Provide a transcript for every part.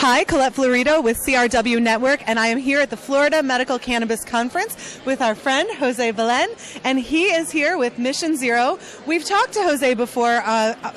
Hi, Colette Florido with CRW Network, and I am here at the Florida Medical Cannabis Conference with our friend Jose Belen, and he is here with Mission Zero. We've talked to Jose before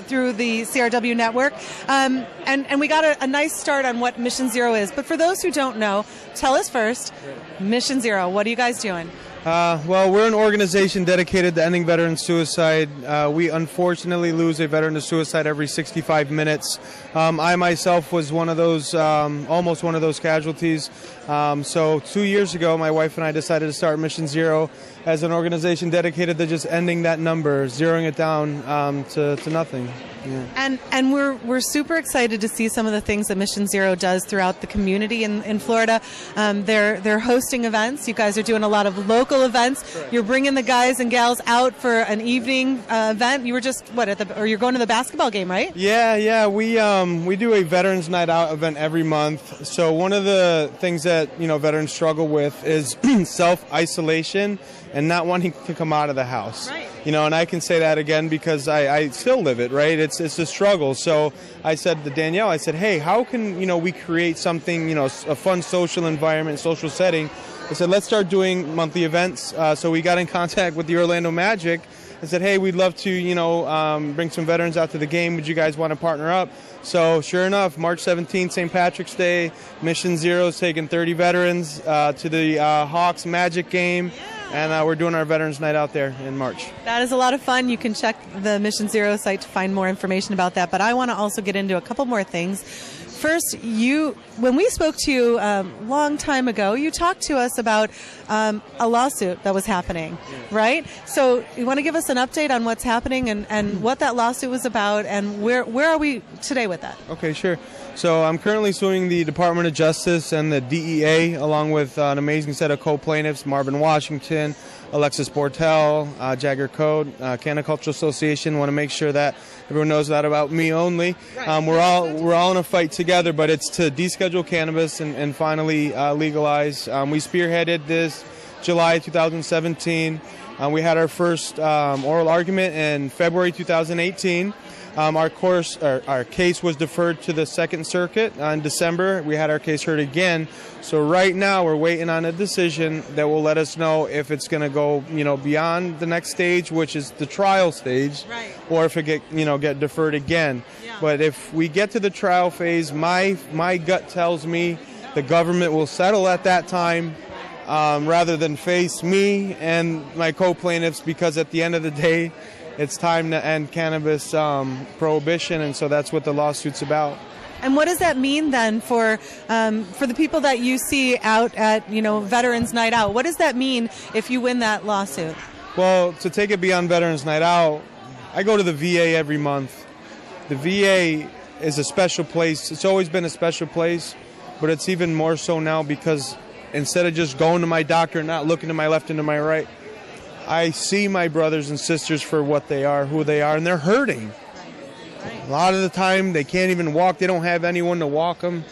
through the CRW Network, and we got a nice start on what Mission Zero is. But for those who don't know, tell us first, Mission Zero, what are you guys doing? Well, we're an organization dedicated to ending veteran suicide. We unfortunately lose a veteran to suicide every 65 minutes. I myself was one of those, almost one of those casualties. So 2 years ago, my wife and I decided to start Mission Zero as an organization dedicated to just ending that number, zeroing it down to nothing. Yeah. And we're super excited to see some of the things that Mission Zero does throughout the community in Florida. They're hosting events. You guys are doing a lot of local events. Correct. You're bringing the guys and gals out for an evening event. You were just or you're going to the basketball game, right? Yeah. We do a Veterans Night Out event every month. So one of the things that veterans struggle with is self-isolation and not wanting to come out of the house. Right. And I can say that again because I still live it, right? It's a struggle. So I said to Danielle, I said, hey, how can, we create something, a fun social environment, social setting. I said, let's start doing monthly events. So we got in contact with the Orlando Magic. I said, hey, we'd love to, bring some veterans out to the game. Would you guys want to partner up? So sure enough, March 17th, St. Patrick's Day, Mission Zero is taking 30 veterans to the Hawks Magic game. And we're doing our Veterans Night out there in March. That is a lot of fun. You can check the Mission Zero site to find more information about that. But I want to also get into a couple more things. First, when we spoke to you a long time ago, you talked to us about a lawsuit that was happening, right? So you want to give us an update on what's happening and what that lawsuit was about, and where are we today with that? Okay, sure. So I'm currently suing the Department of Justice and the DEA, along with an amazing set of co-plaintiffs, Marvin Washington, Alexis Bortel, Jagger Code, Canna Cultural Association. Want to make sure that everyone knows that about me only. We're all in a fight together, but it's to deschedule cannabis and finally legalize. We spearheaded this July 2017. We had our first oral argument in February 2018. Our case was deferred to the Second Circuit in December. We had our case heard again. So right now we're waiting on a decision that will let us know if it's going to go, beyond the next stage, which is the trial stage, right, or if it get deferred again. Yeah. But if we get to the trial phase, my gut tells me the government will settle at that time. Rather than face me and my co-plaintiffs, because at the end of the day, it's time to end cannabis prohibition, and so that's what the lawsuit's about. And what does that mean then for the people that you see out at Veterans Night Out? What does that mean if you win that lawsuit? Well, to take it beyond Veterans Night Out, I go to the VA every month. The VA is a special place. It's always been a special place, but it's even more so now because instead of just going to my doctor and not looking to my left and to my right, I see my brothers and sisters for what they are, who they are, and they're hurting. A lot of the time, they can't even walk. They don't have anyone to walk them,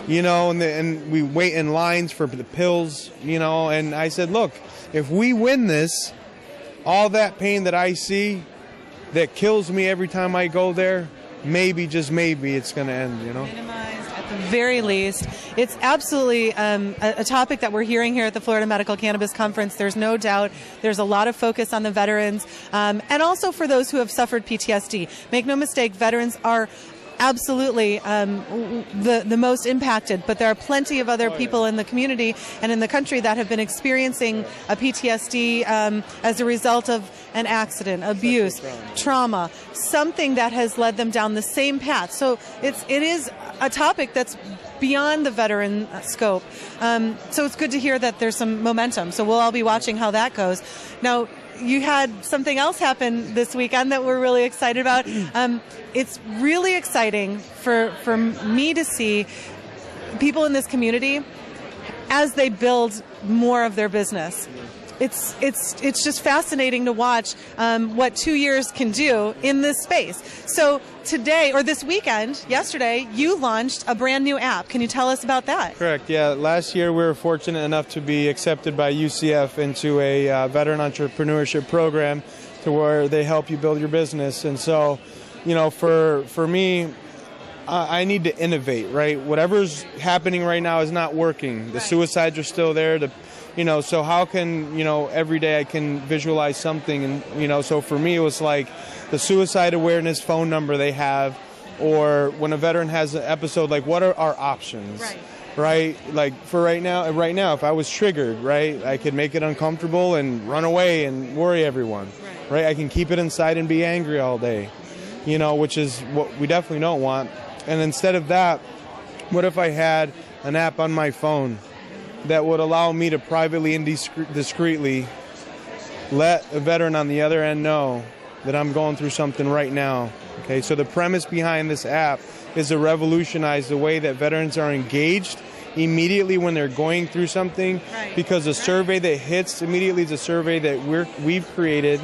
and we wait in lines for the pills, and I said, look, if we win this, all that pain that I see that kills me every time I go there, maybe, just maybe, it's going to end, Minimized at the very least. It's absolutely a topic that we're hearing here at the Florida Medical Cannabis Conference. There's no doubt there's a lot of focus on the veterans and also for those who have suffered PTSD. Make no mistake, veterans are absolutely the most impacted, but there are plenty of other people in the community and in the country that have been experiencing a PTSD as a result of an accident, abuse, trauma, something that has led them down the same path. So it is a topic that's beyond the veteran scope. So it's good to hear that there's some momentum. So we'll all be watching how that goes. Now, you had something else happen this weekend that we're really excited about. It's really exciting for me to see people in this community as they build more of their business. It's just fascinating to watch what 2 years can do in this space. So today, or this weekend, yesterday, you launched a brand new app. Can you tell us about that? Correct, yeah. Last year we were fortunate enough to be accepted by UCF into a veteran entrepreneurship program to where they help you build your business. And so, for me, I need to innovate, right? Whatever's happening right now is not working. The suicides are still there. So how can, every day I can visualize something. And, so for me, it was like the suicide awareness phone number they have, or when a veteran has an episode, like what are our options? Right? Like for right now, if I was triggered, right, I could make it uncomfortable and run away and worry everyone, right? I can keep it inside and be angry all day, which is what we definitely don't want. And instead of that, what if I had an app on my phone that would allow me to privately and discreetly let a veteran on the other end know that I'm going through something right now? Okay, so the premise behind this app is to revolutionize the way that veterans are engaged immediately when they're going through something, because a survey that hits immediately is a survey that we've created.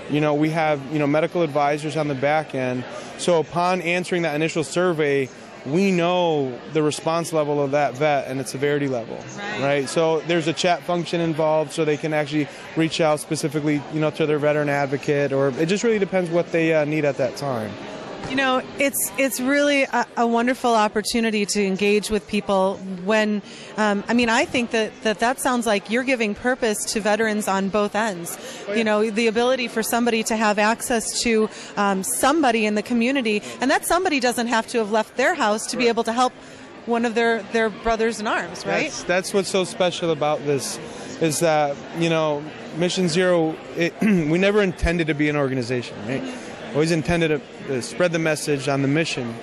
We have medical advisors on the back end. So upon answering that initial survey, we know the response level of that vet and its severity level, right? So there's a chat function involved, so they can actually reach out specifically, to their veteran advocate, or it just really depends what they need at that time. It's really a wonderful opportunity to engage with people when, I think that sounds like you're giving purpose to veterans on both ends. The ability for somebody to have access to somebody in the community, and that somebody doesn't have to have left their house to be able to help one of their brothers in arms, right? That's what's so special about this, is that, Mission Zero, we never intended to be an organization, right? Always intended to spread the message on the mission,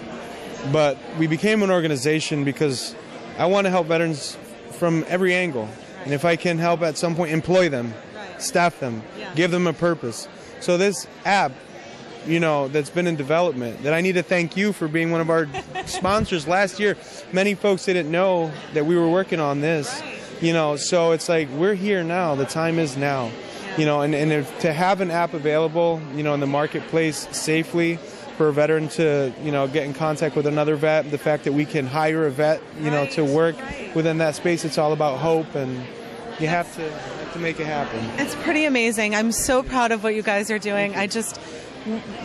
but we became an organization because I want to help veterans from every angle, and if I can help at some point employ them, staff them, give them a purpose. So this app, that's been in development, that I need to thank you for being one of our sponsors last year. Many folks didn't know that we were working on this, so it's like we're here now. The time is now. To have an app available, in the marketplace safely for a veteran to, get in contact with another vet, the fact that we can hire a vet, to work within that space, it's all about hope, and you have to make it happen. It's pretty amazing. I'm so proud of what you guys are doing.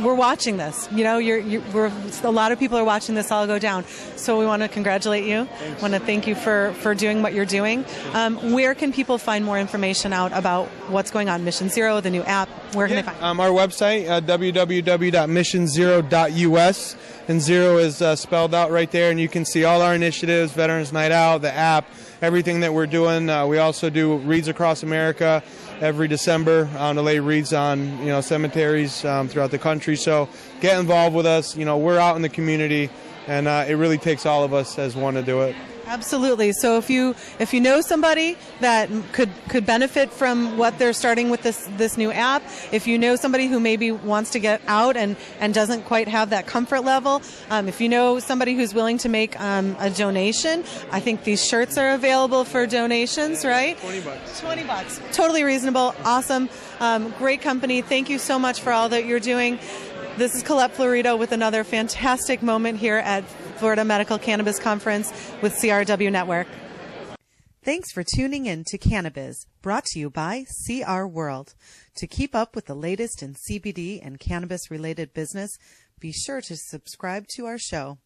We're watching this. A lot of people are watching this all go down. So we want to congratulate you. Thanks. Want to thank you for doing what you're doing. Where can people find more information out about what's going on? Mission Zero, the new app. Where can they find it? Our website, www.missionzero.us, and zero is spelled out right there, and you can see all our initiatives, Veterans Night Out, the app, everything that we're doing. We also do Reads Across America every December to lay reads on cemeteries throughout the country. So get involved with us. We're out in the community, and it really takes all of us as one to do it. Absolutely. So if you know somebody that could benefit from what they're starting with this new app, if you know somebody who maybe wants to get out and doesn't quite have that comfort level, if you know somebody who's willing to make a donation, I think these shirts are available for donations, right? $20. Totally reasonable. Awesome. Great company. Thank you so much for all that you're doing. This is Colette Florido with another fantastic moment here at Florida Medical Cannabis Conference with CRW Network. Thanks for tuning in to Cannabis, brought to you by CR World. To keep up with the latest in CBD and cannabis-related business, be sure to subscribe to our show.